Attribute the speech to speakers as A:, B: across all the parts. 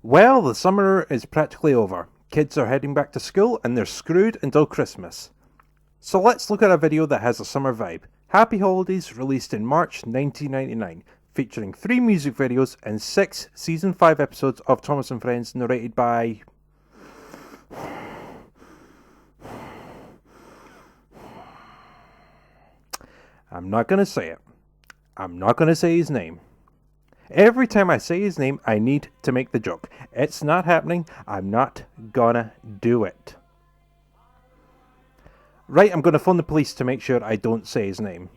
A: Well, the summer is practically over. Kids are heading back to school and they're screwed until Christmas. So let's look at a video that has a summer vibe. Happy Holidays, released in March 1999, featuring 3 music videos and 6 Season 5 episodes of Thomas and Friends narrated by... I'm not going to say it. I'm not going to say his name. Every time I say his name, I need to make the joke. It's not happening. I'm not gonna do it. Right, I'm gonna phone the police to make sure I don't say his name.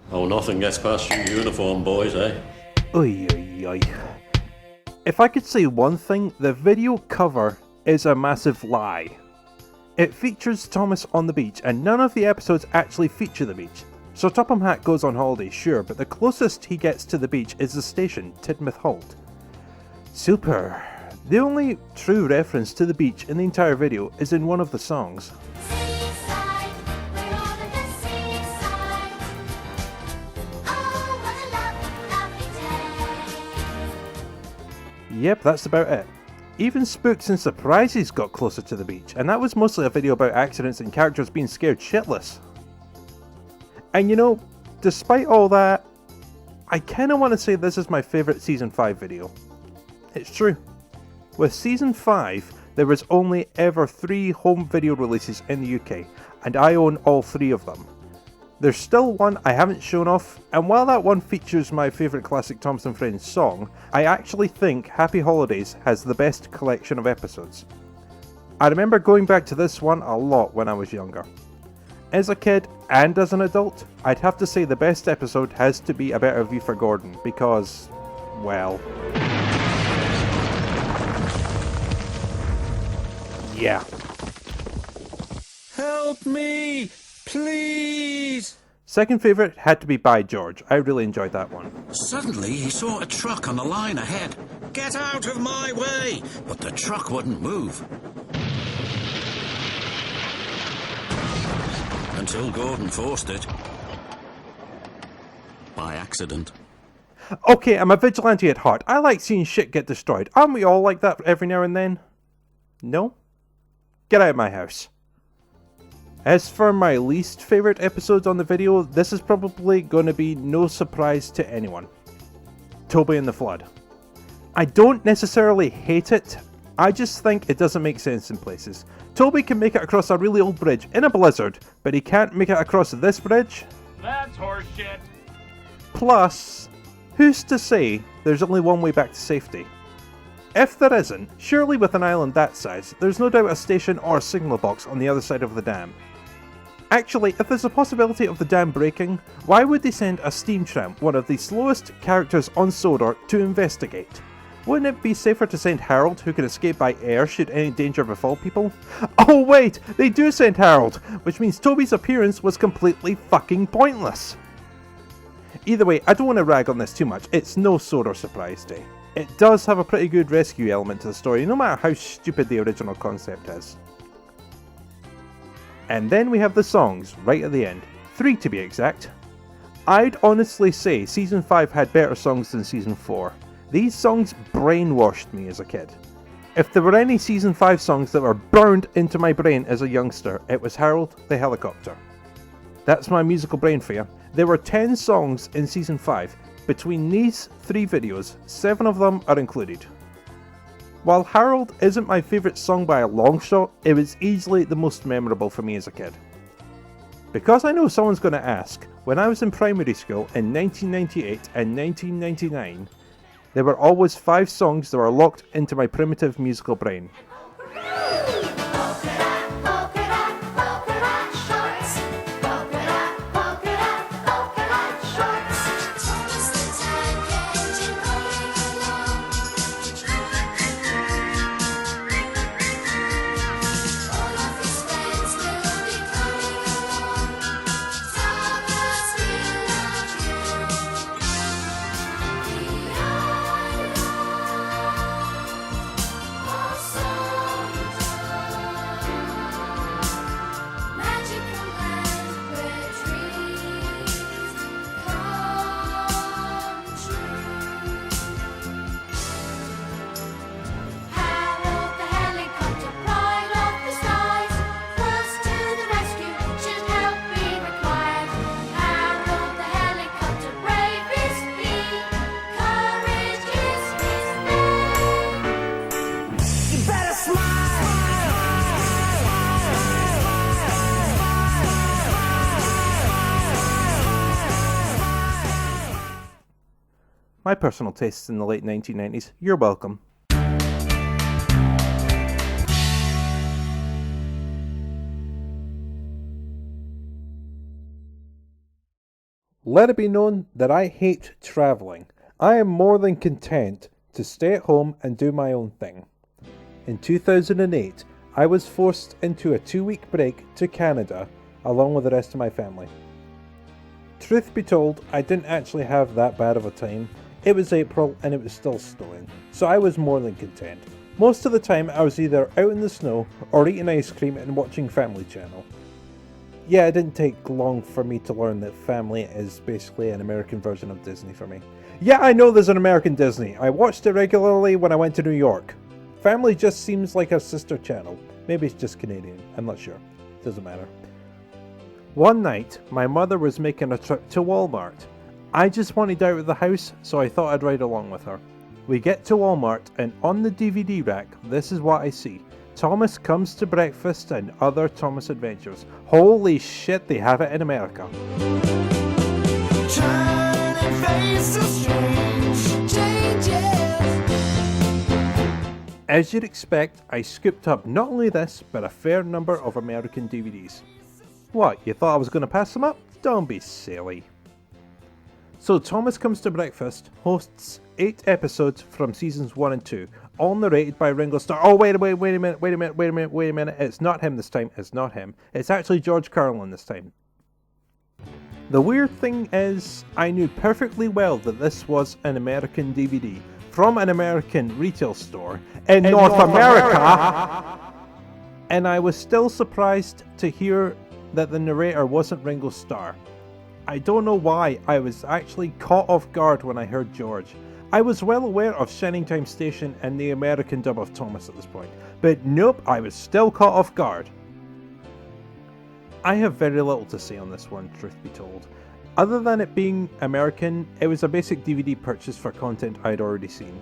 B: Oh, nothing gets past your uniform, boys, eh?
A: Oy, oy, oy. If I could say one thing, the video cover is a massive lie. It features Thomas on the beach, and none of the episodes actually feature the beach. So Topham Hatt goes on holiday, sure, but the closest he gets to the beach is the station, Tidmouth Halt. Super. The only true reference to the beach in the entire video is in one of the songs. Yep, that's about it. Even Spooks and Surprises got closer to the beach, and that was mostly a video about accidents and characters being scared shitless. And you know, despite all that, I kinda want to say this is my favourite Season 5 video. It's true. With Season 5, there was only ever 3 home video releases in the UK, and I own all 3 of them. There's still one I haven't shown off, and while that one features my favourite classic Thomas and Friends song, I actually think Happy Holidays has the best collection of episodes. I remember going back to this one a lot when I was younger. As a kid, and as an adult, I'd have to say the best episode has to be A Better View for Gordon, because, well... yeah.
C: Help me! Please!
A: Second favourite had to be By George. I really enjoyed that one.
C: Suddenly he saw a truck on the line ahead. Get out of my way! But the truck wouldn't move. Until Gordon forced it. By accident.
A: Okay, I'm a vigilante at heart. I like seeing shit get destroyed. Aren't we all like that every now and then? No? Get out of my house. As for my least favourite episodes on the video, this is probably going to be no surprise to anyone. Toby and the Flood. I don't necessarily hate it, I just think it doesn't make sense in places. Toby can make it across a really old bridge in a blizzard, but he can't make it across this bridge?
D: That's horseshit.
A: Plus, who's to say there's only one way back to safety? If there isn't, surely with an island that size, there's no doubt a station or a signal box on the other side of the dam. Actually, if there's a possibility of the dam breaking, why would they send a steam tramp, one of the slowest characters on Sodor, to investigate? Wouldn't it be safer to send Harold, who can escape by air should any danger befall people? Oh wait, they do send Harold, which means Toby's appearance was completely fucking pointless. Either way, I don't want to rag on this too much, it's no Sodor Surprise Day. It does have a pretty good rescue element to the story, no matter how stupid the original concept is. And then we have the songs, right at the end. 3 to be exact. I'd honestly say Season 5 had better songs than Season 4. These songs brainwashed me as a kid. If there were any Season 5 songs that were burned into my brain as a youngster, it was Harold the Helicopter. That's my musical brain for you. There were 10 songs in Season 5. Between these 3 videos, 7 of them are included. While Harold isn't my favourite song by a long shot, it was easily the most memorable for me as a kid. Because I know someone's going to ask, when I was in primary school in 1998 and 1999, there were always 5 songs that were locked into my primitive musical brain. my personal tastes in the late 1990s. You're welcome. Let it be known that I hate travelling. I am more than content to stay at home and do my own thing. In 2008, I was forced into a 2-week break to Canada along with the rest of my family. Truth be told, I didn't actually have that bad of a time. It was April and it was still snowing, so I was more than content. Most of the time I was either out in the snow or eating ice cream and watching Family Channel. Yeah, it didn't take long for me to learn that Family is basically an American version of Disney for me. Yeah, I know there's an American Disney. I watched it regularly when I went to New York. Family just seems like a sister channel. Maybe it's just Canadian. I'm not sure. Doesn't matter. One night, my mother was making a trip to Walmart. I just wanted out of the house, so I thought I'd ride along with her. We get to Walmart, and on the DVD rack, this is what I see. Thomas Comes to Breakfast and Other Thomas Adventures. Holy shit, they have it in America. As you'd expect, I scooped up not only this, but a fair number of American DVDs. What, you thought I was going to pass them up? Don't be silly. So Thomas Comes to Breakfast hosts 8 episodes from seasons 1 and 2, all narrated by Ringo Starr. Oh, wait a minute. It's not him this time. It's not him. It's actually George Carlin this time. The weird thing is, I knew perfectly well that this was an American DVD from an American retail store in North America. And I was still surprised to hear that the narrator wasn't Ringo Starr. I don't know why, I was actually caught off guard when I heard George. I was well aware of Shining Time Station and the American dub of Thomas at this point, but nope, I was still caught off guard. I have very little to say on this one, truth be told. Other than it being American, it was a basic DVD purchase for content I'd already seen.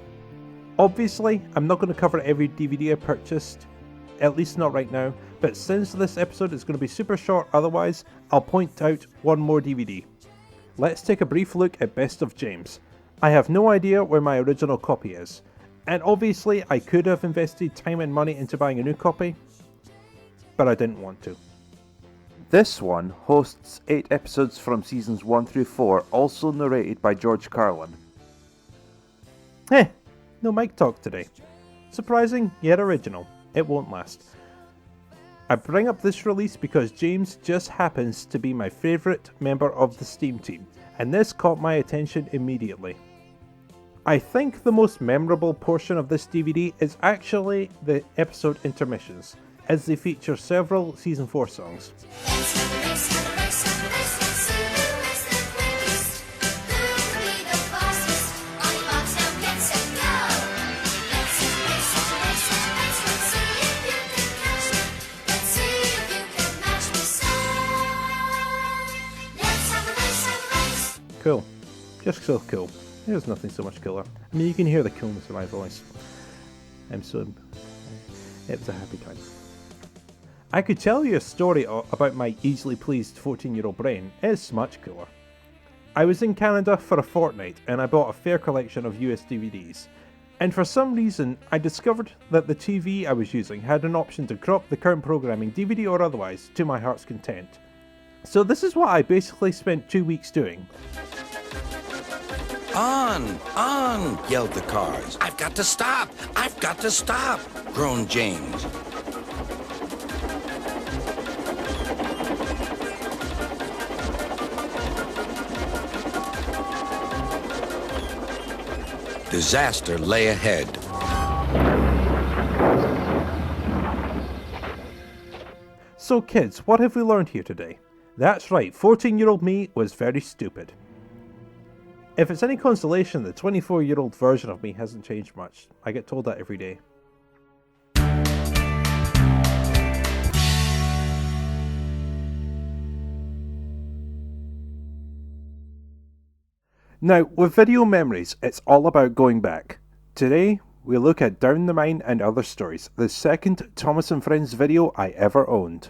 A: Obviously, I'm not going to cover every DVD I purchased, at least not right now, but since this episode is going to be super short otherwise, I'll point out one more DVD. Let's take a brief look at Best of James. I have no idea where my original copy is, and obviously I could have invested time and money into buying a new copy, but I didn't want to. This one hosts 8 episodes from seasons 1 through 4, also narrated by George Carlin. No mic talk today. Surprising, yet original. It won't last. I bring up this release because James just happens to be my favourite member of the Steam team, and this caught my attention immediately. I think the most memorable portion of this DVD is actually the episode intermissions, as they feature several Season 4 songs. Cool. Just so cool. There's nothing so much cooler. I mean, you can hear the coolness of my voice. It was a happy time. I could tell you a story about my easily pleased 14-year-old brain. It's much cooler. I was in Canada for a fortnight and I bought a fair collection of US DVDs. And for some reason, I discovered that the TV I was using had an option to crop the current programming, DVD or otherwise, to my heart's content. So this is what I basically spent 2 weeks doing.
C: On, yelled the cars. I've got to stop, groaned James. Disaster lay ahead.
A: So kids, what have we learned here today? That's right, 14-year-old me was very stupid. If it's any consolation, the 24-year-old version of me hasn't changed much. I get told that every day. Now, with video memories, it's all about going back. Today, we look at Down the Mine and Other Stories, the second Thomas & Friends video I ever owned.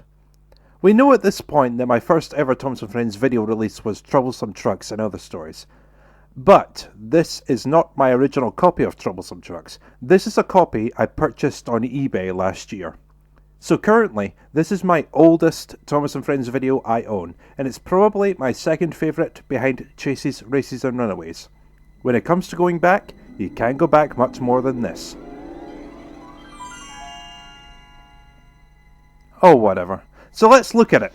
A: We know at this point that my first ever Thomas & Friends video release was Troublesome Trucks and Other Stories. But this is not my original copy of Troublesome Trucks. This is a copy I purchased on eBay last year. So currently, this is my oldest Thomas and Friends video I own, and it's probably my second favourite behind Chases, Races and Runaways. When it comes to going back, you can't go back much more than this. Oh, whatever. So let's look at it.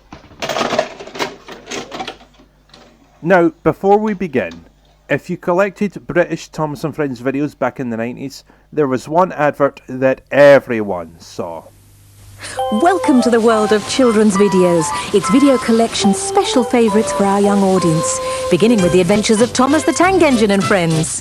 A: Now, before we begin, if you collected British Thomas and Friends videos back in the 90s, there was one advert that everyone saw.
D: Welcome to the world of children's videos. It's video collection's special favourites for our young audience, beginning with the adventures of Thomas the Tank Engine and friends.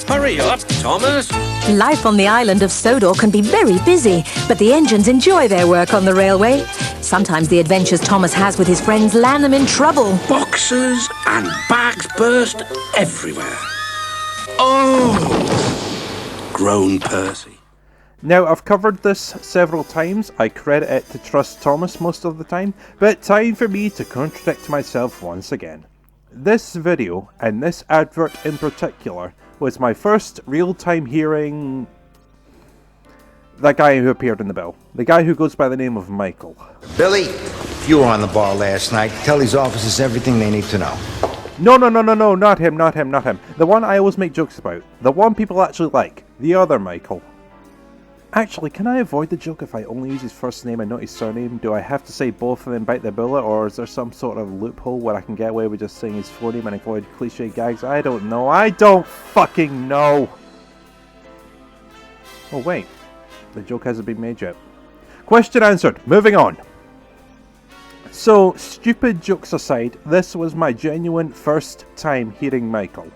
C: Hurry up, Thomas.
D: Life on the island of Sodor can be very busy, but the engines enjoy their work on the railway. Sometimes the adventures Thomas has with his friends land them in trouble.
C: Boxes and bags burst everywhere. Oh! Groaned Percy.
A: Now, I've covered this several times. I credit it to Trust Thomas most of the time, but time for me to contradict myself once again. This video, and this advert in particular, was my first real-time hearing that guy who appeared in the bill. The guy who goes by the name of Michael.
E: Billy, if you were on the bar last night, tell these officers everything they need to know.
A: No, not him. The one I always make jokes about. The one people actually like. The other Michael. Actually, can I avoid the joke if I only use his first name and not his surname? Do I have to say both of them bite the bullet, or is there some sort of loophole where I can get away with just saying his full name and avoid cliche gags? I don't know. I don't fucking know! Oh wait, the joke hasn't been made yet. Question answered. Moving on. So, stupid jokes aside, this was my genuine first time hearing Michael.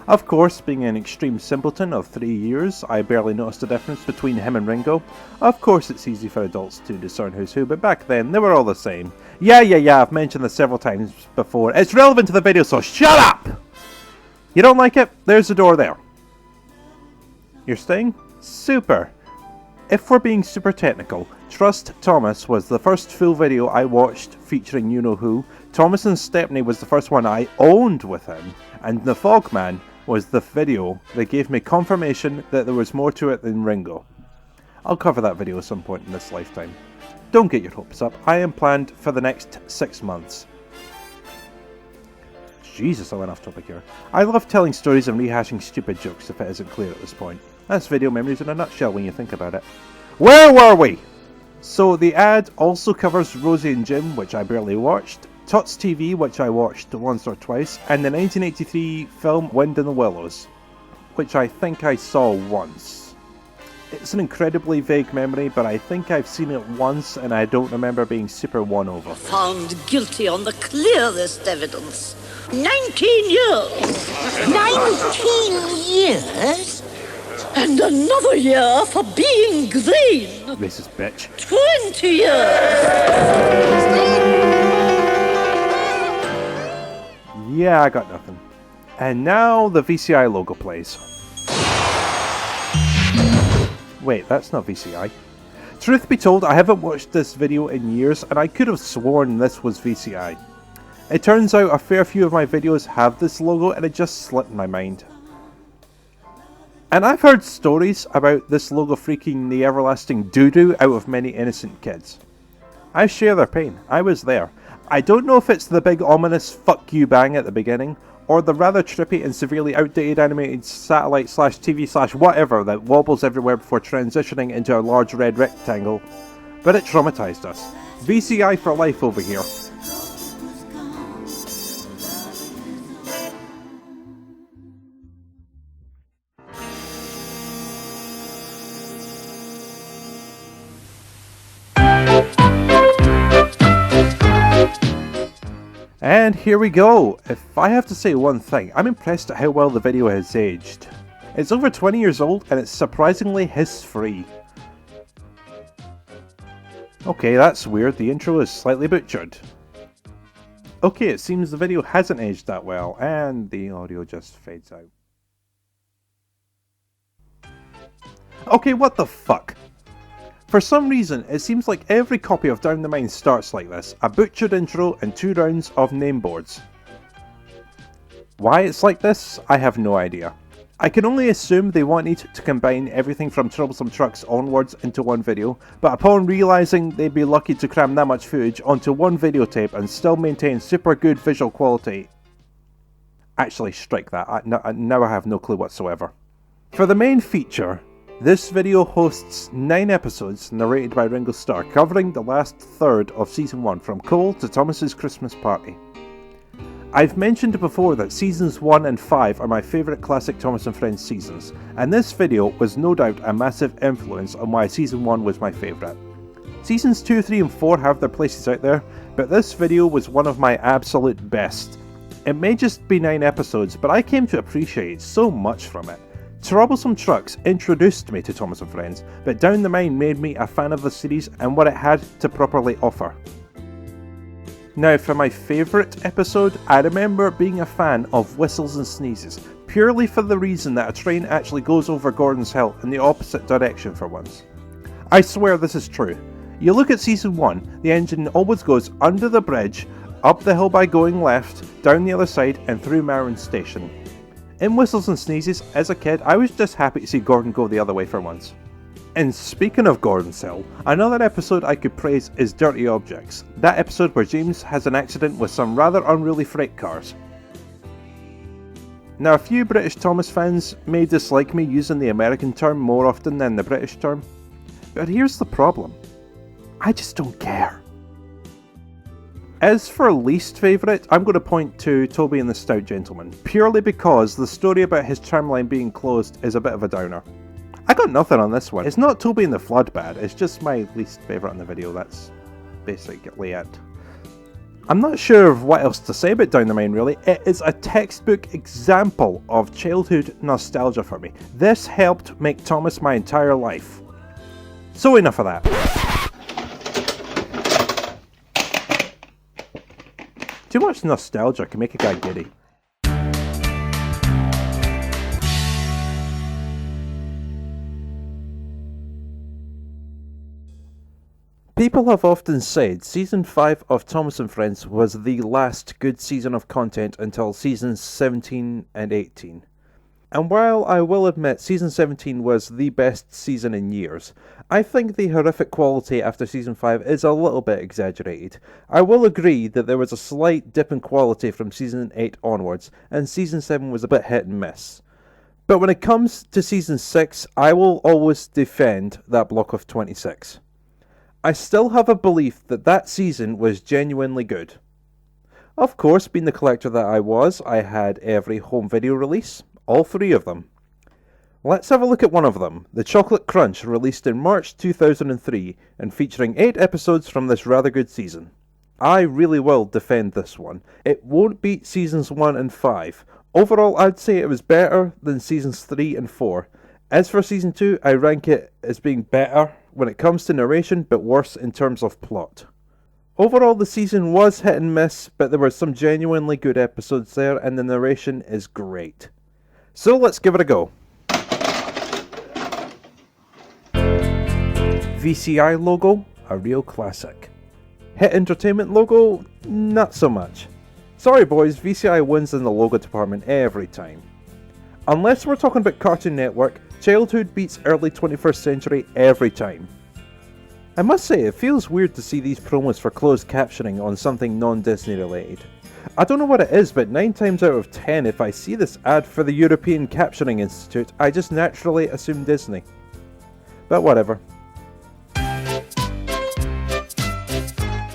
A: Of course, being an extreme simpleton of 3 years, I barely noticed the difference between him and Ringo. Of course it's easy for adults to discern who's who, but back then, they were all the same. Yeah, I've mentioned this several times before. It's relevant to the video, so shut up! You don't like it? There's the door there. You're staying? Super. If we're being super technical, Trust Thomas was the first full video I watched featuring you-know-who. Thomas and Stepney was the first one I owned with him, and The Fogman was the video that gave me confirmation that there was more to it than Ringo. I'll cover that video at some point in this lifetime. Don't get your hopes up, I am planned for the next 6 months. Jesus, I went off topic here. I love telling stories and rehashing stupid jokes if it isn't clear at this point. That's video memories in a nutshell when you think about it. Where were we? So the ad also covers Rosie and Jim, which I barely watched, Tots TV, which I watched once or twice, and the 1983 film Wind in the Willows, which I think I saw once. It's an incredibly vague memory, but I think I've seen it once and I don't remember being super won over.
F: Found guilty on the clearest evidence. 19 years! 19 years? And another year for being green!
A: Racist bitch.
F: 20 years!
A: Yeah, I got nothing. And now the VCI logo plays. Wait, that's not VCI. Truth be told, I haven't watched this video in years, and I could have sworn this was VCI. It turns out a fair few of my videos have this logo, and it just slipped my mind. And I've heard stories about this logo freaking the everlasting doo-doo out of many innocent kids. I share their pain. I was there. I don't know if it's the big ominous fuck you bang at the beginning, or the rather trippy and severely outdated animated satellite slash TV slash whatever that wobbles everywhere before transitioning into a large red rectangle, but it traumatized us. VCI for life over here. And here we go. If I have to say one thing, I'm impressed at how well the video has aged. It's over 20 years old and it's surprisingly hiss-free. Okay, that's weird. The intro is slightly butchered. Okay, it seems the video hasn't aged that well, and the audio just fades out. Okay, what the fuck? For some reason, it seems like every copy of Down the Mine starts like this, a butchered intro and 2 rounds of name boards. Why it's like this, I have no idea. I can only assume they wanted to combine everything from Troublesome Trucks onwards into one video, but upon realising they'd be lucky to cram that much footage onto one videotape and still maintain super good visual quality... Actually, strike that, now I have no clue whatsoever. For the main feature, this video hosts 9 episodes narrated by Ringo Starr, covering the last third of Season 1 from Cole to Thomas's Christmas Party. I've mentioned before that Seasons 1 and 5 are my favourite classic Thomas and Friends seasons, and this video was no doubt a massive influence on why Season 1 was my favourite. Seasons 2, 3 and 4 have their places out there, but this video was one of my absolute best. It may just be 9 episodes, but I came to appreciate so much from it. Troublesome Trucks introduced me to Thomas and Friends, but Down the Mine made me a fan of the series and what it had to properly offer. Now, for my favourite episode, I remember being a fan of Whistles and Sneezes, purely for the reason that a train actually goes over Gordon's Hill in the opposite direction for once. I swear this is true. You look at Season 1, the engine always goes under the bridge, up the hill by going left, down the other side and through Marin Station. In Whistles and Sneezes, as a kid, I was just happy to see Gordon go the other way for once. And speaking of Gordon's Hill, another episode I could praise is Dirty Objects, that episode where James has an accident with some rather unruly freight cars. Now, a few British Thomas fans may dislike me using the American term more often than the British term, but here's the problem. I just don't care. As for least favourite, I'm going to point to Toby and the Stout Gentleman, purely because the story about his tramline being closed is a bit of a downer. I got nothing on this one. It's not Toby and the Flood bad, it's just my least favourite in the video, that's basically it. I'm not sure of what else to say about Down the Mine really. It is a textbook example of childhood nostalgia for me. This helped make Thomas my entire life. So enough of that. Too much nostalgia can make a guy giddy. People have often said Season 5 of Thomas and Friends was the last good season of content until Seasons 17 and 18. And while I will admit Season 17 was the best season in years, I think the horrific quality after Season 5 is a little bit exaggerated. I will agree that there was a slight dip in quality from Season 8 onwards, and Season 7 was a bit hit and miss. But when it comes to Season 6, I will always defend that block of 26. I still have a belief that that season was genuinely good. Of course, being the collector that I was, I had every home video release, all 3 of them. Let's have a look at one of them, The Chocolate Crunch, released in March 2003 and featuring 8 episodes from this rather good season. I really will defend this one. It won't beat Seasons 1 and 5. Overall, I'd say it was better than Seasons 3 and 4. As for Season 2, I rank it as being better when it comes to narration, but worse in terms of plot. Overall, the season was hit and miss, but there were some genuinely good episodes there, and the narration is great. So let's give it a go. VCI logo, a real classic. Hit Entertainment logo, not so much. Sorry boys, VCI wins in the logo department every time. Unless we're talking about Cartoon Network, childhood beats early 21st century every time. I must say, it feels weird to see these promos for closed captioning on something non-Disney related. I don't know what it is, but 9 times out of 10 if I see this ad for the European Captioning Institute, I just naturally assume Disney. But whatever.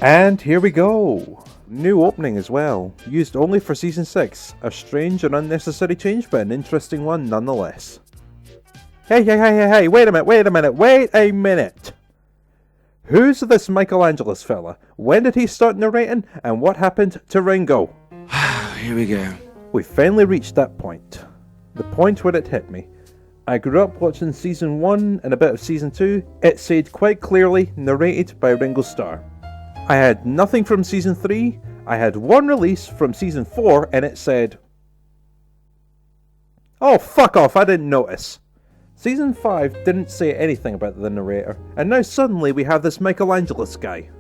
A: And here we go! New opening as well, used only for Season 6. A strange and unnecessary change, but an interesting one nonetheless. Hey, wait a minute! Who's this Michelangelos fella? When did he start narrating, and what happened to Ringo?
E: Here we go.
A: We finally reached that point. The point where it hit me. I grew up watching Season 1 and a bit of Season 2. It said quite clearly, narrated by Ringo Starr. I had nothing from Season 3, I had one release from Season 4 and it said... Oh fuck off, I didn't notice. Season 5 didn't say anything about the narrator, and now suddenly we have this Michelangelos guy.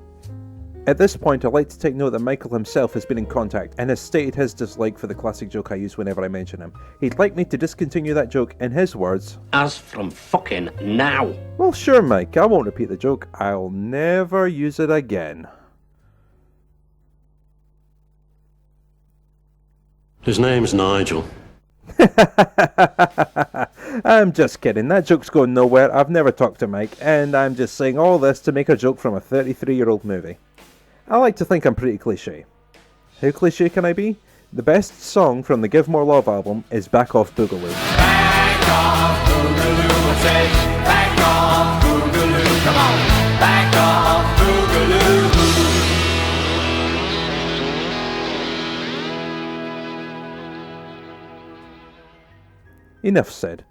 A: At this point, I'd like to take note that Michael himself has been in contact and has stated his dislike for the classic joke I use whenever I mention him. He'd like me to discontinue that joke in his words.
G: As from fucking now.
A: Well, sure, Mike, I won't repeat the joke. I'll never use it again.
B: His name's Nigel.
A: I'm just kidding, that joke's going nowhere. I've never talked to Mike, and I'm just saying all this to make a joke from a 33-year-old movie. I like to think I'm pretty cliche. How cliche can I be? The best song from the Give More Love album is Back Off Boogaloo.
H: Back off Boogaloo, I say. Back off Boogaloo, come on. Back off Boogaloo.
A: Enough said.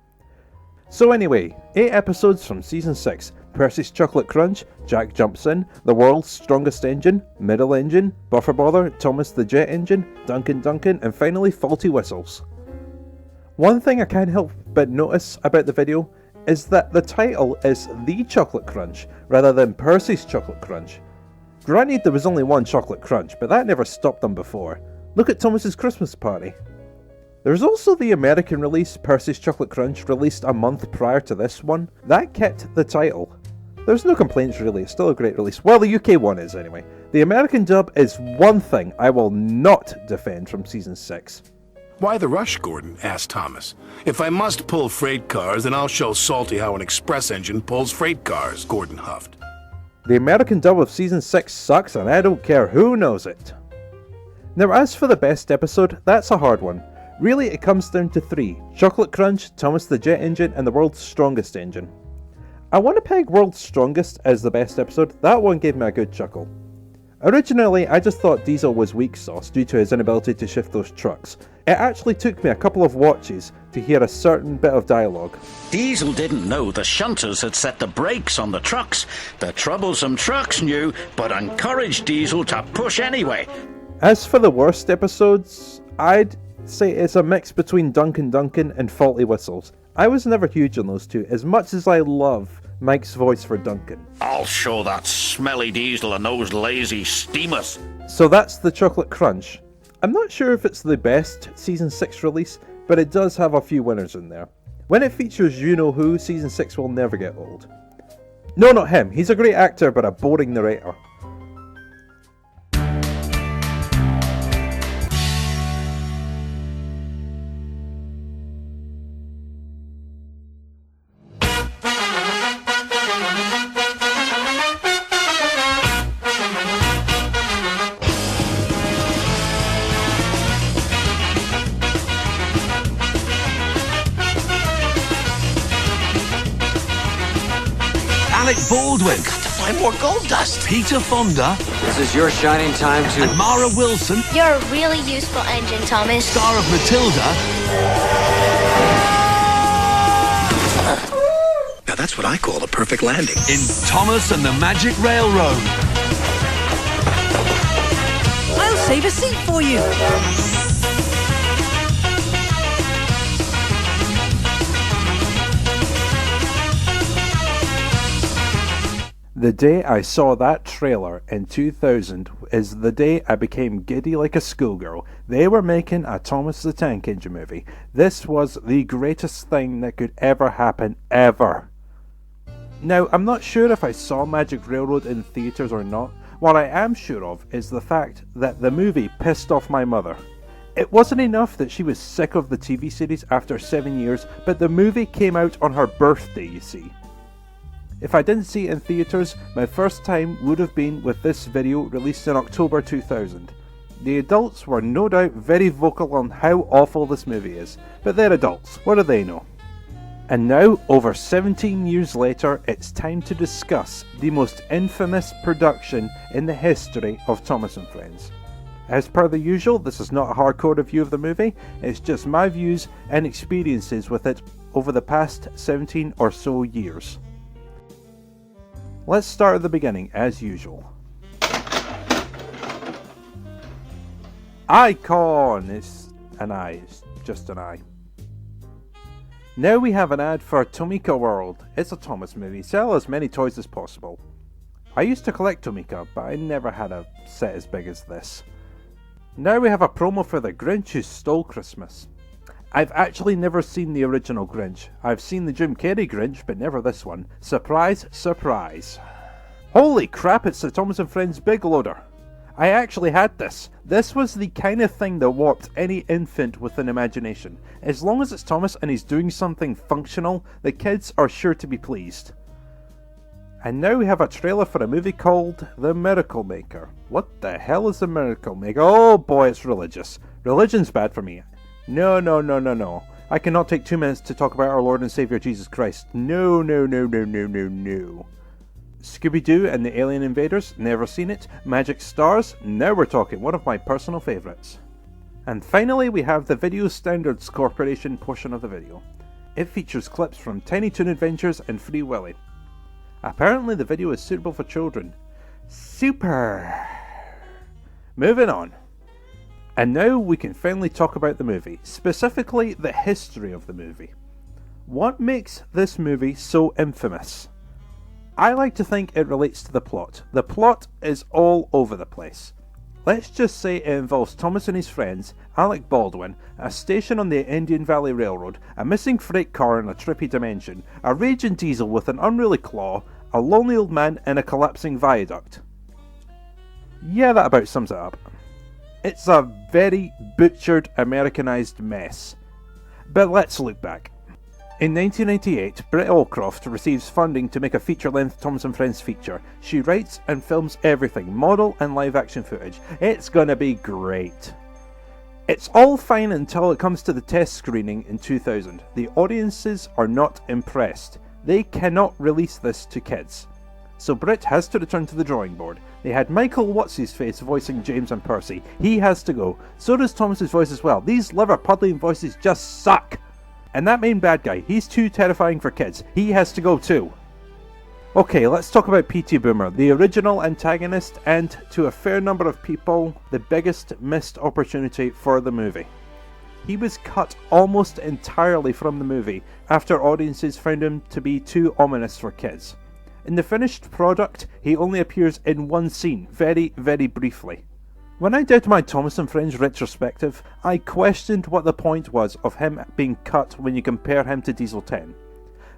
A: So anyway, 8 episodes from Season 6. Percy's Chocolate Crunch, Jack Jumps In, The World's Strongest Engine, Middle Engine, Buffer Bother, Thomas the Jet Engine, Duncan, and finally Faulty Whistles. One thing I can't help but notice about the video is that the title is The Chocolate Crunch rather than Percy's Chocolate Crunch. Granted, there was only one Chocolate Crunch, but that never stopped them before. Look at Thomas's Christmas party. There's also the American release, Percy's Chocolate Crunch, released a month prior to this one. That kept the title. There's no complaints really, it's still a great release. Well, the UK one is anyway. The American dub is one thing I will not defend from Season 6.
I: Why the rush, Gordon? Asked Thomas. If I must pull freight cars, then I'll show Salty how an express engine pulls freight cars, Gordon huffed.
A: The American dub of Season 6 sucks and I don't care who knows it. Now as for the best episode, that's a hard one. Really, it comes down to 3. Chocolate Crunch, Thomas the Jet Engine, and The World's Strongest Engine. I want to peg World's Strongest as the best episode. That one gave me a good chuckle. Originally, I just thought Diesel was weak sauce due to his inability to shift those trucks. It actually took me a couple of watches to hear a certain bit of dialogue.
C: Diesel didn't know the shunters had set the brakes on the trucks. The Troublesome Trucks knew, but encouraged Diesel to push anyway.
A: As for the worst episodes, I'd say it's a mix between Duncan and Faulty Whistles. I was never huge on those two, as much as I love Mike's voice for Duncan.
C: I'll show that smelly Diesel and those lazy steamers.
A: So that's the Chocolate Crunch. I'm not sure if it's the best Season 6 release, but it does have a few winners in there. When it features you-know-who, Season 6 will never get old. No, not him. He's a great actor, but a boring narrator.
J: Alec Baldwin.
F: Got to find more gold dust.
J: Peter Fonda.
E: This is your shining time to...
J: And Mara Wilson.
K: You're a really useful engine, Thomas.
J: Star of Matilda.
I: Now that's what I call a perfect landing.
J: In Thomas and the Magic Railroad.
F: I'll save a seat for you.
A: The day I saw that trailer in 2000 is the day I became giddy like a schoolgirl. They were making a Thomas the Tank Engine movie. This was the greatest thing that could ever happen, ever. Now, I'm not sure if I saw Magic Railroad in theatres or not. What I am sure of is the fact that the movie pissed off my mother. It wasn't enough that she was sick of the TV series after 7 years, but the movie came out on her birthday, you see. If I didn't see it in theatres, my first time would have been with this video released in October 2000. The adults were no doubt very vocal on how awful this movie is, but they're adults, what do they know? And now, over 17 years later, it's time to discuss the most infamous production in the history of Thomas & Friends. As per the usual, this is not a hardcore review of the movie, it's just my views and experiences with it over the past 17 or so years. Let's start at the beginning, as usual. Icon! It's an eye, it's just an eye. Now we have an ad for Tomika World. It's a Thomas movie, sell as many toys as possible. I used to collect Tomica, but I never had a set as big as this. Now we have a promo for The Grinch Who Stole Christmas. I've actually never seen the original Grinch. I've seen the Jim Carrey Grinch, but never this one. Surprise, surprise. Holy crap, it's the Thomas & Friends Big Loader. I actually had this. This was the kind of thing that warped any infant with an imagination. As long as it's Thomas and he's doing something functional, the kids are sure to be pleased. And now we have a trailer for a movie called The Miracle Maker. What the hell is The Miracle Maker? Oh boy, it's religious. Religion's bad for me. No. I cannot take 2 minutes to talk about our Lord and Savior Jesus Christ. No. Scooby-Doo and the Alien Invaders, never seen it. Magic Stars, now we're talking, one of my personal favourites. And finally we have the Video Standards Corporation portion of the video. It features clips from Tiny Toon Adventures and Free Willy. Apparently the video is suitable for children. Super! Moving on. And now we can finally talk about the movie, specifically the history of the movie. What makes this movie so infamous? I like to think it relates to the plot. The plot is all over the place. Let's just say it involves Thomas and his friends, Alec Baldwin, a station on the Indian Valley Railroad, a missing freight car in a trippy dimension, a raging diesel with an unruly claw, a lonely old man in a collapsing viaduct. Yeah, that about sums it up. It's a very butchered, Americanized mess. But let's look back. In 1998, Britt Allcroft receives funding to make a feature-length Thomas & Friends feature. She writes and films everything, model and live-action footage. It's gonna be great. It's all fine until it comes to the test screening in 2000. The audiences are not impressed. They cannot release this to kids. So Britt has to return to the drawing board. They had Michael What's-His-Face voicing James and Percy. He has to go. So does Thomas's voice as well. These liver-puddling voices just suck. And that main bad guy, he's too terrifying for kids. He has to go too. Okay, let's talk about P.T. Boomer, the original antagonist and, to a fair number of people, the biggest missed opportunity for the movie. He was cut almost entirely from the movie after audiences found him to be too ominous for kids. In the finished product, he only appears in one scene, very, very briefly. When I did my Thomas & Friends retrospective, I questioned what the point was of him being cut when you compare him to Diesel 10.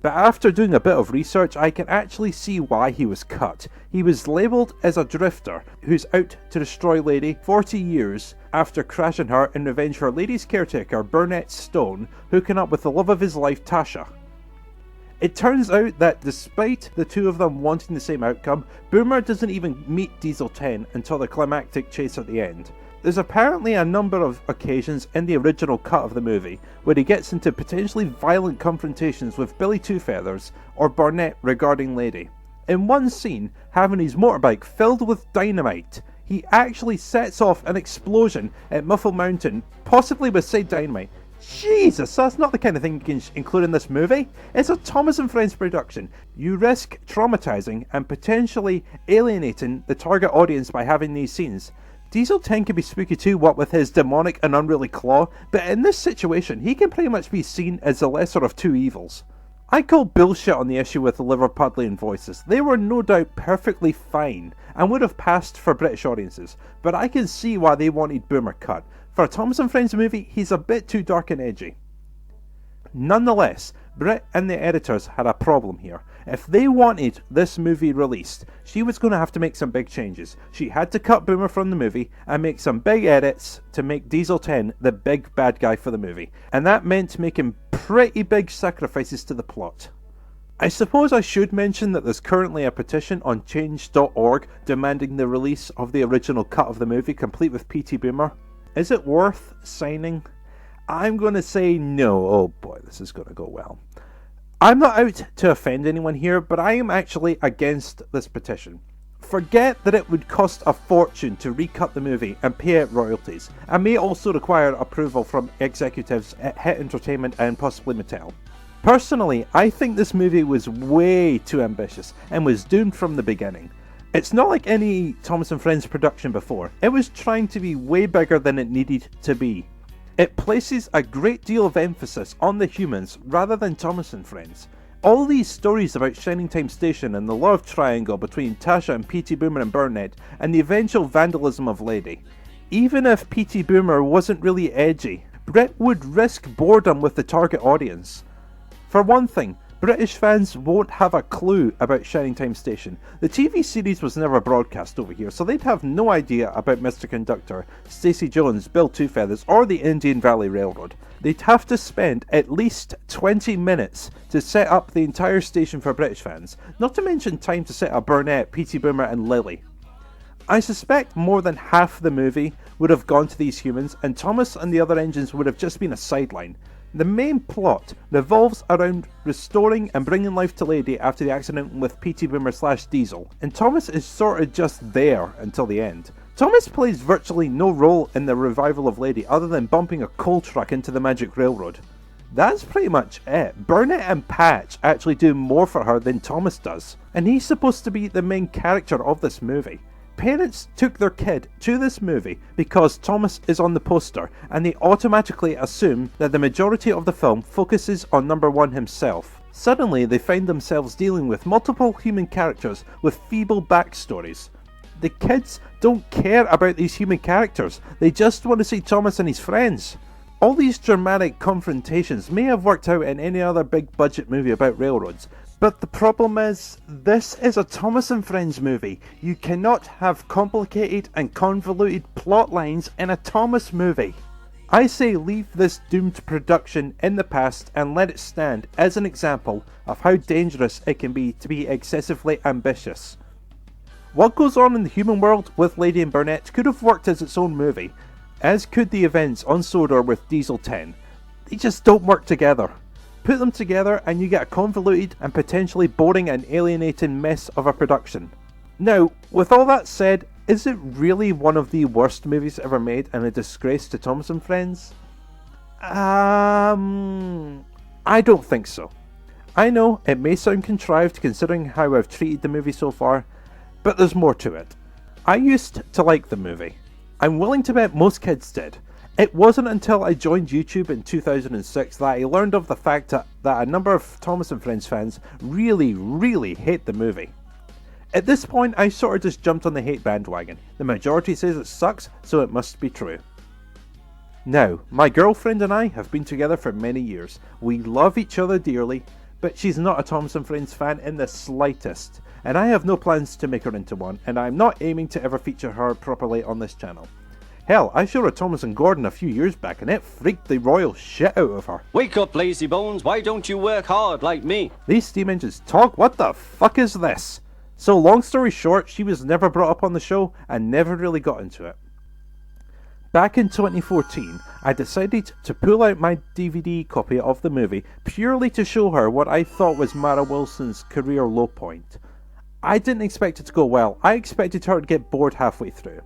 A: But after doing a bit of research, I can actually see why he was cut. He was labelled as a drifter who's out to destroy Lady 40 years after crashing her in revenge for Lady's caretaker Burnett Stone hooking up with the love of his life Tasha. It turns out that despite the two of them wanting the same outcome, Boomer doesn't even meet Diesel 10 until the climactic chase at the end. There's apparently a number of occasions in the original cut of the movie where he gets into potentially violent confrontations with Billy Two Feathers or Barnett regarding Lady. In one scene, having his motorbike filled with dynamite, he actually sets off an explosion at Muffle Mountain, possibly with said dynamite. Jesus, that's not the kind of thing you can include in this movie. It's a Thomas & Friends production. You risk traumatizing and potentially alienating the target audience by having these scenes. Diesel 10 can be spooky too, what with his demonic and unruly claw, but in this situation, he can pretty much be seen as the lesser of two evils. I call bullshit on the issue with the Liverpudlian voices. They were no doubt perfectly fine and would have passed for British audiences, but I can see why they wanted Boomer cut. For a Thomas & Friends movie, he's a bit too dark and edgy. Nonetheless, Britt and the editors had a problem here. If they wanted this movie released, she was going to have to make some big changes. She had to cut Boomer from the movie and make some big edits to make Diesel 10 the big bad guy for the movie. And that meant making pretty big sacrifices to the plot. I suppose I should mention that there's currently a petition on change.org demanding the release of the original cut of the movie, complete with P.T. Boomer. Is it worth signing? I'm going to say no. Oh boy, this is going to go well. I'm not out to offend anyone here, but I am actually against this petition. Forget that it would cost a fortune to recut the movie and pay out royalties, and may also require approval from executives at Hit Entertainment and possibly Mattel. Personally, I think this movie was way too ambitious and was doomed from the beginning. It's not like any Thomas & Friends production before. It was trying to be way bigger than it needed to be. It places a great deal of emphasis on the humans rather than Thomas & Friends. All these stories about Shining Time Station and the love triangle between Tasha and P.T. Boomer and Burnett and the eventual vandalism of Lady. Even if P.T. Boomer wasn't really edgy, Brett would risk boredom with the target audience. For one thing, British fans won't have a clue about Shining Time Station. The TV series was never broadcast over here, so they'd have no idea about Mr. Conductor, Stacey Jones, Bill Two Feathers, or the Indian Valley Railroad. They'd have to spend at least 20 minutes to set up the entire station for British fans, not to mention time to set up Burnett, P.T. Boomer and Lily. I suspect more than half the movie would have gone to these humans, and Thomas and the other engines would have just been a sideline. The main plot revolves around restoring and bringing life to Lady after the accident with P.T. Boomer / Diesel, and Thomas is sort of just there until the end. Thomas plays virtually no role in the revival of Lady other than bumping a coal truck into the Magic Railroad. That's pretty much it. Burnett and Patch actually do more for her than Thomas does, and he's supposed to be the main character of this movie. Parents took their kid to this movie because Thomas is on the poster, and they automatically assume that the majority of the film focuses on number one himself. Suddenly they find themselves dealing with multiple human characters with feeble backstories. The kids don't care about these human characters, they just want to see Thomas and his friends. All these dramatic confrontations may have worked out in any other big budget movie about railroads, but the problem is, this is a Thomas and Friends movie. You cannot have complicated and convoluted plot lines in a Thomas movie. I say leave this doomed production in the past and let it stand as an example of how dangerous it can be to be excessively ambitious. What goes on in the human world with Lady and Burnett could have worked as its own movie, as could the events on Sodor with Diesel 10. They just don't work together. Put them together and you get a convoluted and potentially boring and alienating mess of a production. Now, with all that said, is it really one of the worst movies ever made and a disgrace to Thomas and Friends? I don't think so. I know it may sound contrived considering how I've treated the movie so far, but there's more to it. I used to like the movie. I'm willing to bet most kids did. It wasn't until I joined YouTube in 2006 that I learned of the fact that a number of Thomas and Friends fans really hate the movie. At this point, I sort of just jumped on the hate bandwagon. The majority says it sucks, so it must be true. Now, my girlfriend and I have been together for many years. We love each other dearly, but she's not a Thomas and Friends fan in the slightest, and I have no plans to make her into one, and I'm not aiming to ever feature her properly on this channel. Hell, I showed her Thomas and Gordon a few years back and it freaked the royal shit out of her.
L: Wake up, lazy bones, why don't you work hard like me?
A: These steam engines talk? What the fuck is this? So long story short, she was never brought up on the show and never really got into it. Back in 2014, I decided to pull out my DVD copy of the movie purely to show her what I thought was Mara Wilson's career low point. I didn't expect it to go well, I expected her to get bored halfway through.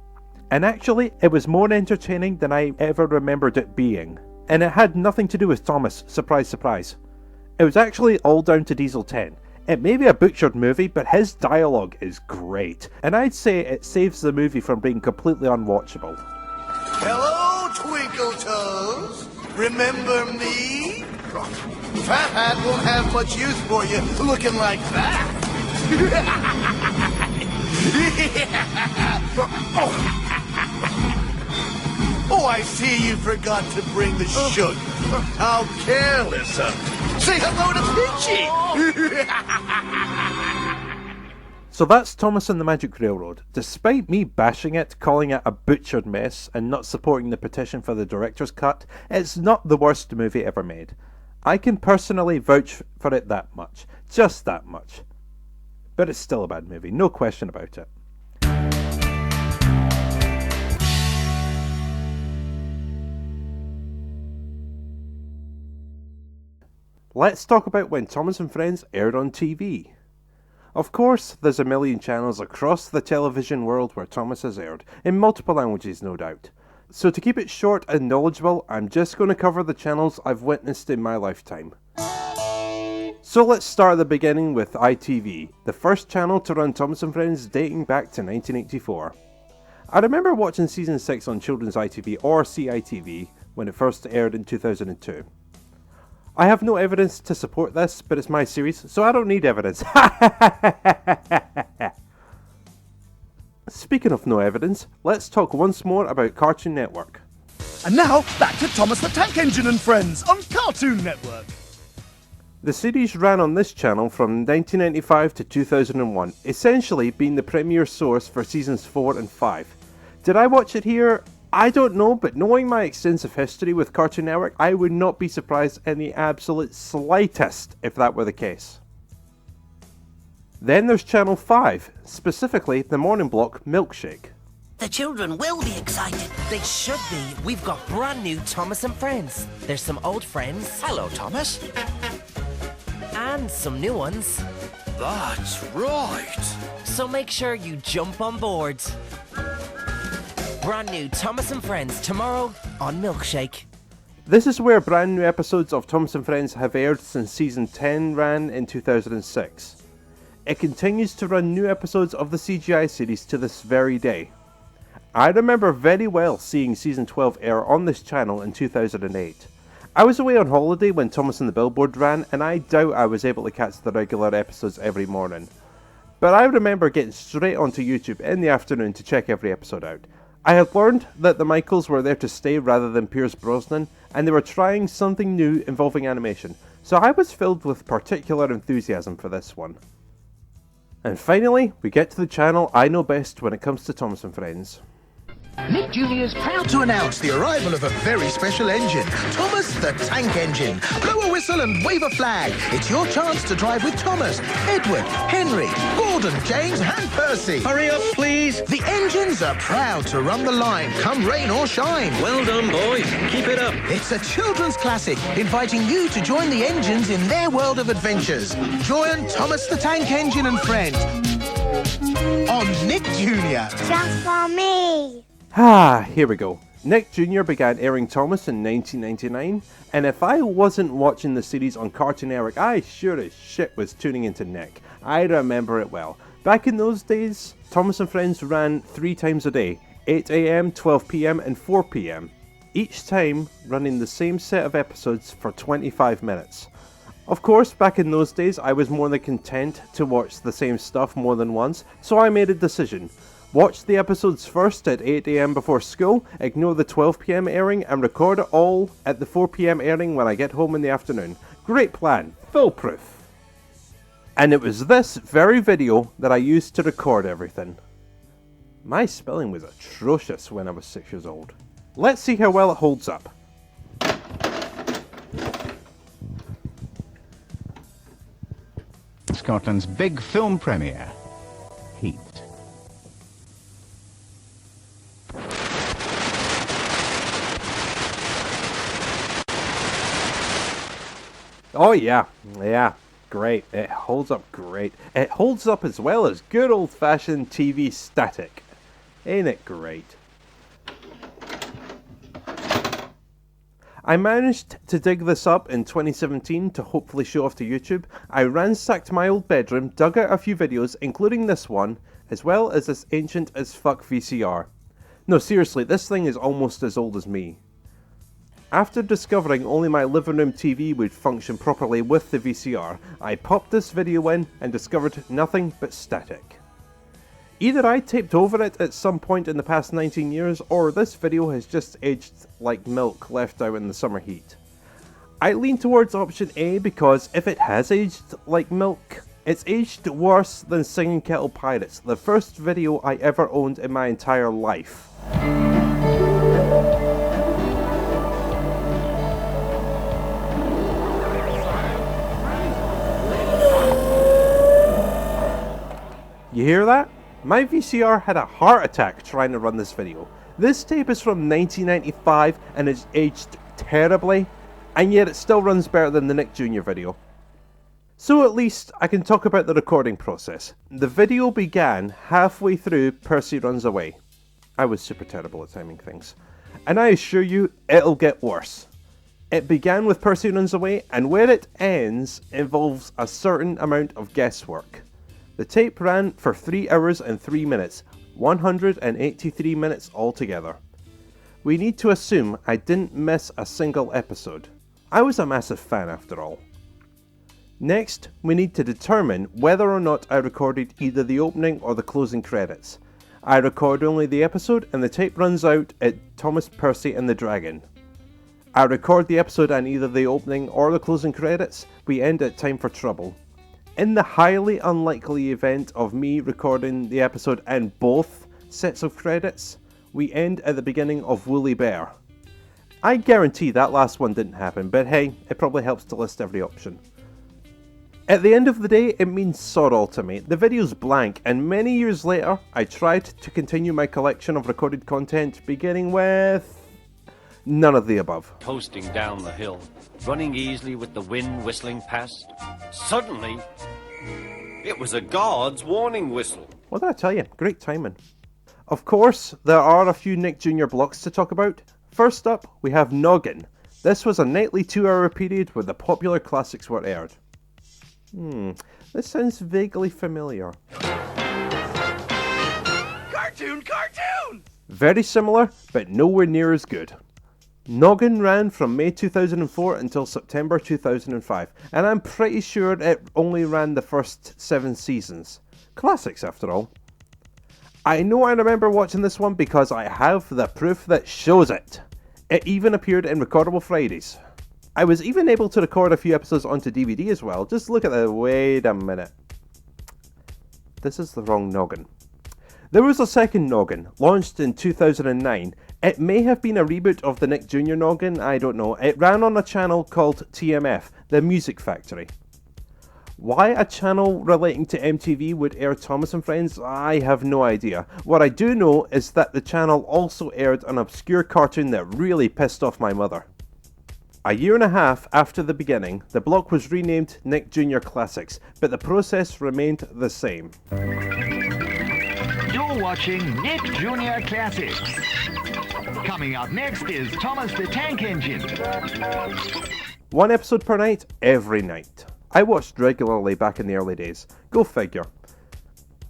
A: And actually, it was more entertaining than I ever remembered it being. And it had nothing to do with Thomas, surprise surprise. It was actually all down to Diesel 10. It may be a butchered movie, but his dialogue is great, and I'd say it saves the movie from being completely unwatchable.
M: Hello, Twinkle Toes. Remember me? Fat Hat won't have much use for you looking like that. Oh, I see you forgot to bring the sugar. How careless. Say hello to Peachy.
A: So that's Thomas and the Magic Railroad. Despite me bashing it, calling it a butchered mess, and not supporting the petition for the director's cut, it's not the worst movie ever made. I can personally vouch for it that much. Just that much. But it's still a bad movie, no question about it. Let's talk about when Thomas and Friends aired on TV. Of course, there's a million channels across the television world where Thomas has aired, in multiple languages no doubt. So to keep it short and knowledgeable, I'm just going to cover the channels I've witnessed in my lifetime. So let's start at the beginning with ITV, the first channel to run Thomas and Friends dating back to 1984. I remember watching season 6 on Children's ITV or CITV when it first aired in 2002. I have no evidence to support this, but it's my series, so I don't need evidence. Speaking of no evidence, let's talk once more about Cartoon Network.
N: And now, back to Thomas the Tank Engine and Friends on Cartoon Network.
A: The series ran on this channel from 1995 to 2001, essentially being the premier source for seasons 4 and 5. Did I watch it here? I don't know, but knowing my extensive history with Cartoon Network, I would not be surprised in the absolute slightest if that were the case. Then there's Channel 5, specifically the morning block Milkshake.
F: The children will be excited.
O: They should be. We've got brand new Thomas and Friends. There's some old friends.
F: Hello, Thomas.
O: And some new ones.
F: That's right.
O: So make sure you jump on board. Brand new Thomas and Friends tomorrow on Milkshake.
A: This is where brand new episodes of Thomas and Friends have aired since season 10 ran in 2006. It continues to run new episodes of the CGI series to this very day. I remember very well seeing season 12 air on this channel in 2008. I was away on holiday when Thomas and the Billboard ran, and I doubt I was able to catch the regular episodes every morning. But I remember getting straight onto YouTube in the afternoon to check every episode out. I had learned that the Michaels were there to stay rather than Pierce Brosnan, and they were trying something new involving animation, so I was filled with particular enthusiasm for this one. And finally, we get to the channel I know best when it comes to Thomas and Friends.
P: Nick Jr. is proud to announce the arrival of a very special engine, Thomas the Tank Engine. Blow a whistle and wave a flag. It's your chance to drive with Thomas, Edward, Henry, Gordon, James and Percy.
G: Hurry up, please.
P: The engines are proud to run the line, come rain or shine.
G: Well done, boys. Keep it up.
P: It's a children's classic, inviting you to join the engines in their world of adventures. Join Thomas the Tank Engine and Friends on Nick Jr.
K: Just for me.
A: Here we go. Nick Jr. began airing Thomas in 1999, and if I wasn't watching the series on Cartoon Network, I sure as shit was tuning into Nick. I remember it well. Back in those days, Thomas and Friends ran 3 times a day, 8 AM, 12 PM and 4 PM. Each time running the same set of episodes for 25 minutes. Of course, back in those days, I was more than content to watch the same stuff more than once, so I made a decision. Watch the episodes first at 8 AM before school, ignore the 12 PM airing, and record it all at the 4 PM airing when I get home in the afternoon. Great plan, foolproof. And it was this very video that I used to record everything. My spelling was atrocious when I was 6 years old. Let's see how well it holds up.
Q: Scotland's big film premiere, Heat.
A: Oh yeah, great. It holds up great. It holds up as well as good old-fashioned TV static. Ain't it great? I managed to dig this up in 2017 to hopefully show off to YouTube. I ransacked my old bedroom, dug out a few videos, including this one, as well as this ancient as fuck VCR. No, seriously, this thing is almost as old as me. After discovering only my living room TV would function properly with the VCR, I popped this video in and discovered nothing but static. Either I taped over it at some point in the past 19 years, or this video has just aged like milk left out in the summer heat. I lean towards option A because if it has aged like milk, it's aged worse than Singing Kettle Pirates, the first video I ever owned in my entire life. You hear that? My VCR had a heart attack trying to run this video. This tape is from 1995 and it's aged terribly, and yet it still runs better than the Nick Jr. video. So at least I can talk about the recording process. The video began halfway through Percy Runs Away. I was super terrible at timing things. And I assure you, it'll get worse. It began with Percy Runs Away, and where it ends involves a certain amount of guesswork. The tape ran for 3 hours and 3 minutes, 183 minutes altogether. We need to assume I didn't miss a single episode. I was a massive fan after all. Next, we need to determine whether or not I recorded either the opening or the closing credits. I record only the episode and the tape runs out at Thomas, Percy and the Dragon. I record the episode and either the opening or the closing credits, we end at Time for Trouble. In the highly unlikely event of me recording the episode and both sets of credits, we end at the beginning of Woolly Bear. I guarantee that last one didn't happen, but hey, it probably helps to list every option. At the end of the day, it means sod all to me. The video's blank, and many years later, I tried to continue my collection of recorded content, beginning with none of the above.
L: Coasting down the hill, running easily with the wind whistling past. Suddenly, it was a god's warning whistle.
A: What did I tell you? Great timing. Of course, there are a few Nick Jr. blocks to talk about. First up, we have Noggin. This was a nightly 2-hour period where the popular classics were aired. This sounds vaguely familiar.
N: Cartoon!
A: Very similar, but nowhere near as good. Noggin ran from May 2004 until September 2005, and I'm pretty sure it only ran the first 7 seasons. Classics, after all. I know I remember watching this one because I have the proof that shows it. It even appeared in Recordable Fridays. I was even able to record a few episodes onto DVD as well. Just look at that. Wait a minute. This is the wrong Noggin. There was a second Noggin, launched in 2009. It may have been a reboot of the Nick Jr. Noggin, I don't know. It ran on a channel called TMF, The Music Factory. Why a channel relating to MTV would air Thomas and Friends, I have no idea. What I do know is that the channel also aired an obscure cartoon that really pissed off my mother. A year and a half after the beginning, the block was renamed Nick Jr. Classics, but the process remained the same.
R: You're watching Nick Jr. Classics. Coming up next is Thomas the Tank Engine.
A: 1 episode per night, every night. I watched regularly back in the early days. Go figure.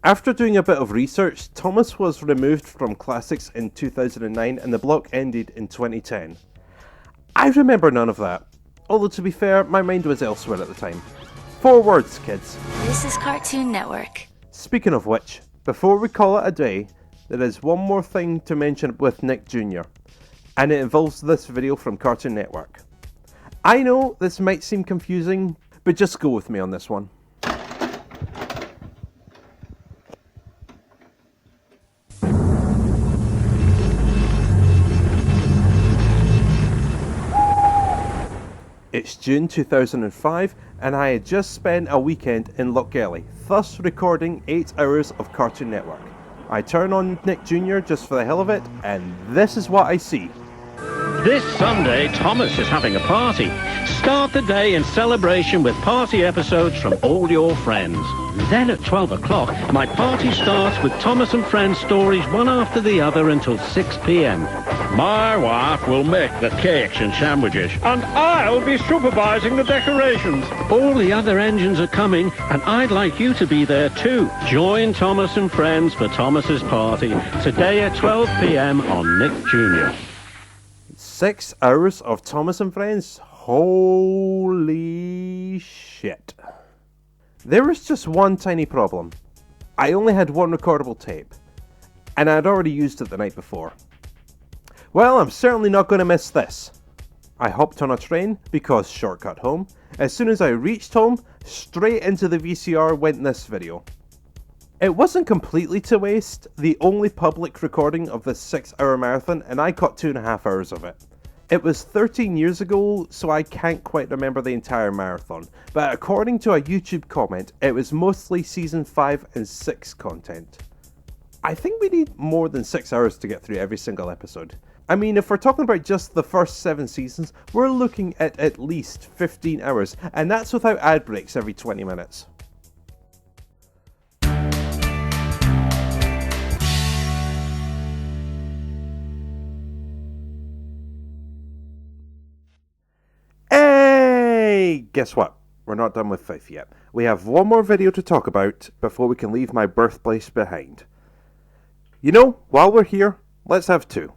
A: After doing a bit of research, Thomas was removed from Classics in 2009 and the block ended in 2010. I remember none of that. Although to be fair, my mind was elsewhere at the time. 4 words, kids.
S: This is Cartoon Network.
A: Speaking of which, before we call it a day, there is one more thing to mention with Nick Jr. And it involves this video from Cartoon Network. I know this might seem confusing, but just go with me on this one. It's June 2005 and I had just spent a weekend in Lochgelly, thus recording 8 hours of Cartoon Network. I turn on Nick Jr. just for the hell of it, and this is what I see.
C: This Sunday, Thomas is having a party. Start the day in celebration with party episodes from all your friends. Then at 12 o'clock, my party starts with Thomas and Friends stories one after the other until 6 p.m. My wife will make the cakes and sandwiches, and I'll be supervising the decorations. All the other engines are coming, and I'd like you to be there too. Join Thomas and Friends for Thomas's party, today at 12 p.m. on Nick Jr.
A: 6 hours of Thomas and Friends? Holy shit. There was just one tiny problem. I only had 1 recordable tape, and I'd already used it the night before. Well, I'm certainly not going to miss this. I hopped on a train because shortcut home. As soon as I reached home, straight into the VCR went this video. It wasn't completely to waste, the only public recording of this 6-hour marathon, and I caught 2.5 hours of it. It was 13 years ago, so I can't quite remember the entire marathon, but according to a YouTube comment, it was mostly Season 5 and 6 content. I think we need more than 6 hours to get through every single episode. I mean, if we're talking about just the first 7 seasons, we're looking at least 15 hours, and that's without ad breaks every 20 minutes. Hey! Guess what? We're not done with 5 yet. We have one more video to talk about before we can leave my birthplace behind. You know, while we're here, let's have 2.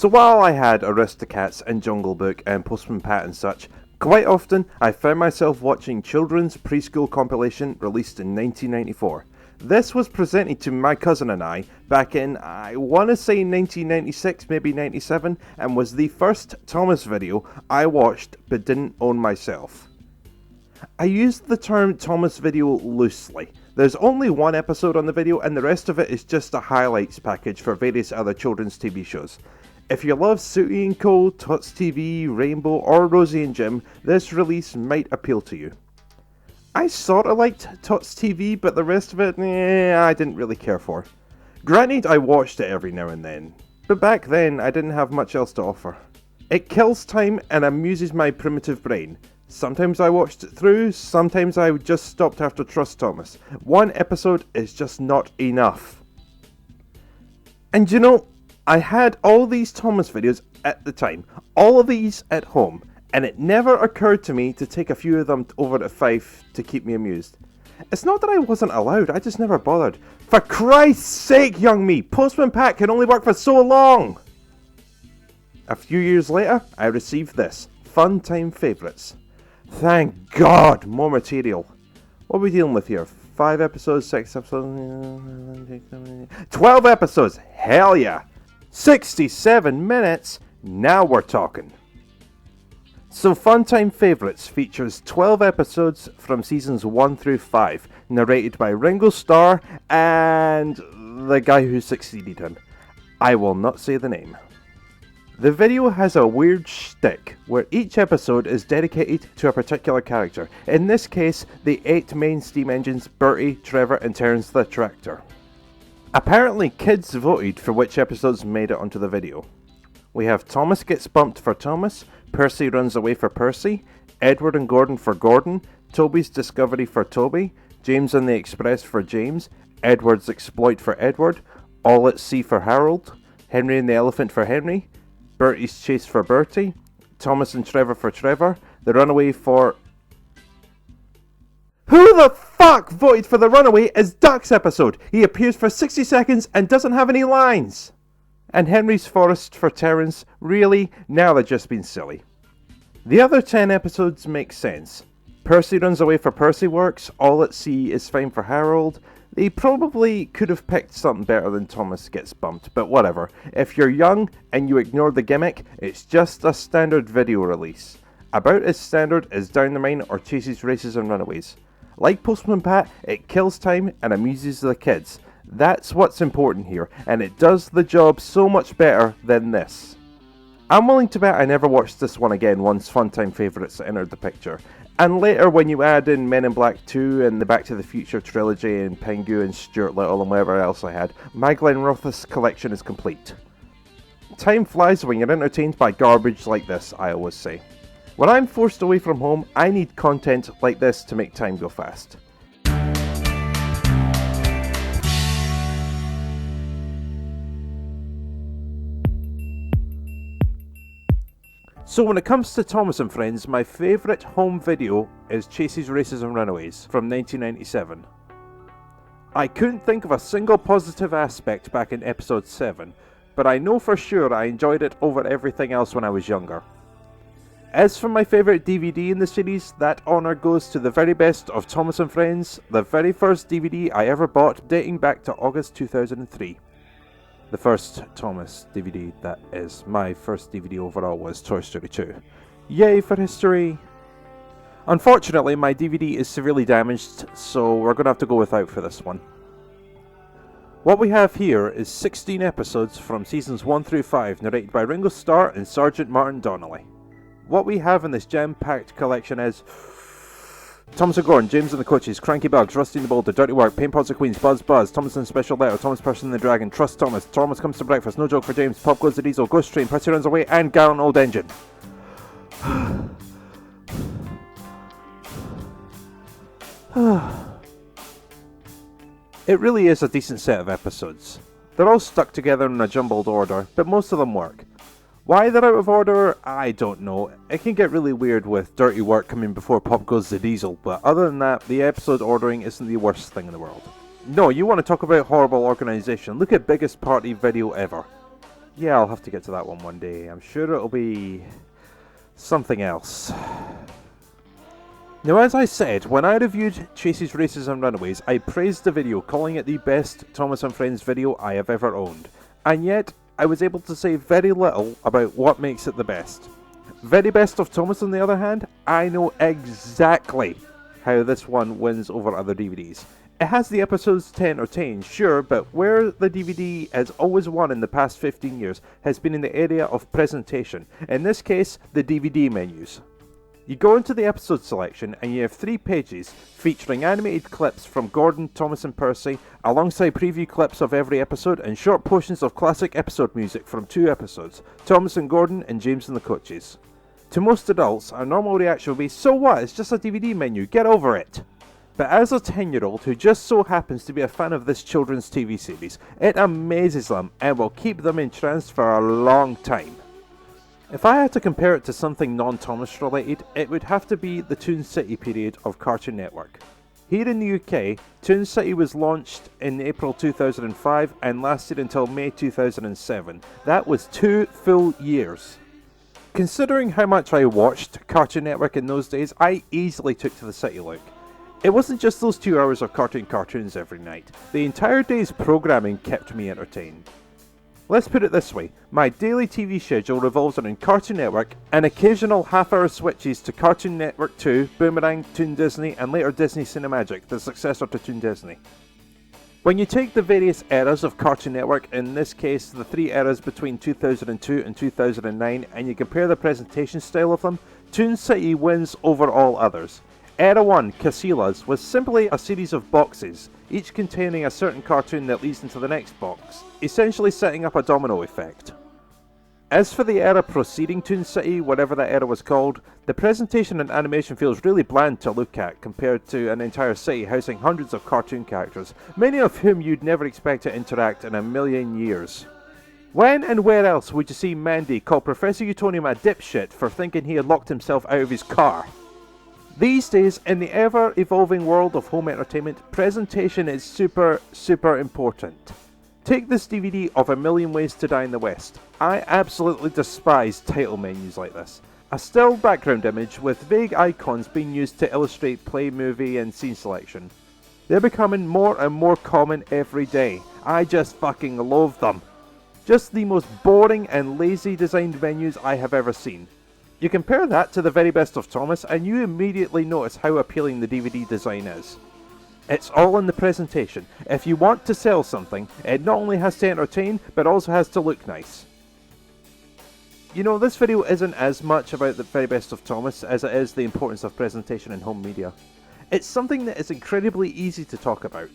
A: So while I had Aristocats and Jungle Book and Postman Pat and such, quite often I found myself watching children's preschool compilation released in 1994. This was presented to my cousin and I back in, I want to say 1996, maybe 97, and was the first Thomas video I watched but didn't own myself. I used the term Thomas video loosely. There's only one episode on the video and the rest of it is just a highlights package for various other children's TV shows. If you love Sooty & Co, Tots TV, Rainbow or Rosie and Jim, this release might appeal to you. I sorta liked Tots TV, but the rest of it, I didn't really care for. Granted, I watched it every now and then, but back then I didn't have much else to offer. It kills time and amuses my primitive brain. Sometimes I watched it through, sometimes I just stopped after Trust Thomas. One episode is just not enough. And you know, I had all these Thomas videos at the time, all of these at home, and it never occurred to me to take a few of them over to Fife to keep me amused. It's not that I wasn't allowed, I just never bothered. For Christ's sake, young me, Postman Pat can only work for so long! A few years later, I received this, Fun Time Favourites. Thank God, more material. What are we dealing with here? 5 episodes, 6 episodes, 12 episodes, hell yeah! 67 minutes, now we're talking. So Fun Time Favourites features 12 episodes from seasons 1 through 5, narrated by Ringo Starr and the guy who succeeded him. I will not say the name. The video has a weird shtick, where each episode is dedicated to a particular character. In this case, the 8 main steam engines, Bertie, Trevor and Terence the Tractor. Apparently kids voted for which episodes made it onto the video. We have Thomas Gets Bumped for Thomas, Percy Runs Away for Percy, Edward and Gordon for Gordon, Toby's Discovery for Toby, James and the Express for James, Edward's Exploit for Edward, All at Sea for Harold, Henry and the Elephant for Henry, Bertie's Chase for Bertie, Thomas and Trevor for Trevor, The Runaway for... Who the fuck voted for The Runaway as Duck's episode? He appears for 60 seconds and doesn't have any lines! And Henry's Forest for Terence, really? Now they're just being silly. The other 10 episodes make sense. Percy Runs Away for Percy works, All at Sea is fine for Harold. They probably could have picked something better than Thomas Gets Bumped, but whatever. If you're young and you ignore the gimmick, it's just a standard video release. About as standard as Down the Mine or Chases, Races and Runaways. Like Postman Pat, it kills time and amuses the kids. That's what's important here, and it does the job so much better than this. I'm willing to bet I never watched this one again once Fun Time Favourites entered the picture. And later when you add in Men in Black 2 and the Back to the Future trilogy and Pingu and Stuart Little and whatever else I had, my Glen Rothis collection is complete. Time flies when you're entertained by garbage like this, I always say. When I'm forced away from home, I need content like this to make time go fast. So when it comes to Thomas and Friends, my favourite home video is Chases, Races and Runaways from 1997. I couldn't think of a single positive aspect back in episode 7, but I know for sure I enjoyed it over everything else when I was younger. As for my favourite DVD in the series, that honour goes to the very best of Thomas and Friends, the very first DVD I ever bought dating back to August 2003. The first Thomas DVD, that is. My first DVD overall was Toy Story 2. Yay for history! Unfortunately, my DVD is severely damaged, so we're going to have to go without for this one. What we have here is 16 episodes from seasons 1 through 5, narrated by Ringo Starr and Sergeant Martin Donnelly. What we have in this jam-packed collection is Thomas and Gordon, James and the Coaches, Cranky Bugs, Rusty and the Boulder, Dirty Work, Paint Pots of Queens, Buzz Buzz, Thomas and Special Letter, Thomas Person and the Dragon, Trust Thomas, Thomas Comes to Breakfast, No Joke for James, Pop Goes the Diesel, Ghost Train, Percy Runs Away, and Gallant Old Engine. It really is a decent set of episodes. They're all stuck together in a jumbled order, but most of them work. Why they're out of order, I don't know. It can get really weird with Dirty Work coming before Pop Goes the Diesel, but other than that, the episode ordering isn't the worst thing in the world. No, you want to talk about horrible organisation, look at Biggest Party Video Ever. Yeah, I'll have to get to that one day. I'm sure it'll be something else. Now, as I said, when I reviewed Chases, Races and Runaways, I praised the video, calling it the best Thomas and Friends video I have ever owned. And yet, I was able to say very little about what makes it the best. Very Best of Thomas, on the other hand, I know exactly how this one wins over other DVDs. It has the episodes to entertain, sure, but where the DVD has always won in the past 15 years has been in the area of presentation, in this case, the DVD menus. You go into the episode selection and you have 3 pages featuring animated clips from Gordon, Thomas and Percy, alongside preview clips of every episode and short portions of classic episode music from 2 episodes, Thomas and Gordon and James and the Coaches. To most adults, our normal reaction will be, so what, it's just a DVD menu, get over it. But as a 10-year-old who just so happens to be a fan of this children's TV series, it amazes them and will keep them entranced for a long time. If I had to compare it to something non-Thomas related, it would have to be the Toon City period of Cartoon Network. Here in the UK, Toon City was launched in April 2005 and lasted until May 2007. That was 2 full years. Considering how much I watched Cartoon Network in those days, I easily took to the City look. It wasn't just those 2 hours of cartoons every night. The entire day's programming kept me entertained. Let's put it this way, my daily TV schedule revolves around Cartoon Network and occasional half-hour switches to Cartoon Network 2, Boomerang, Toon Disney and later Disney Cinemagic, the successor to Toon Disney. When you take the various eras of Cartoon Network, in this case the 3 eras between 2002 and 2009, and you compare the presentation style of them, Toon City wins over all others. Era 1, Casillas, was simply a series of boxes, each containing a certain cartoon that leads into the next box, essentially setting up a domino effect. As for the era preceding Toon City, whatever that era was called, the presentation and animation feels really bland to look at compared to an entire city housing hundreds of cartoon characters, many of whom you'd never expect to interact in a million years. When and where else would you see Mandy call Professor Utonium a dipshit for thinking he had locked himself out of his car? These days, in the ever-evolving world of home entertainment, presentation is super important. Take this DVD of A Million Ways to Die in the West. I absolutely despise title menus like this. A still background image with vague icons being used to illustrate play, movie and scene selection. They're becoming more and more common every day. I just fucking loathe them. Just the most boring and lazy designed menus I have ever seen. You compare that to The Very Best of Thomas and you immediately notice how appealing the DVD design is. It's all in the presentation. If you want to sell something, it not only has to entertain, but also has to look nice. You know, this video isn't as much about The Very Best of Thomas as it is the importance of presentation in home media. It's something that is incredibly easy to talk about.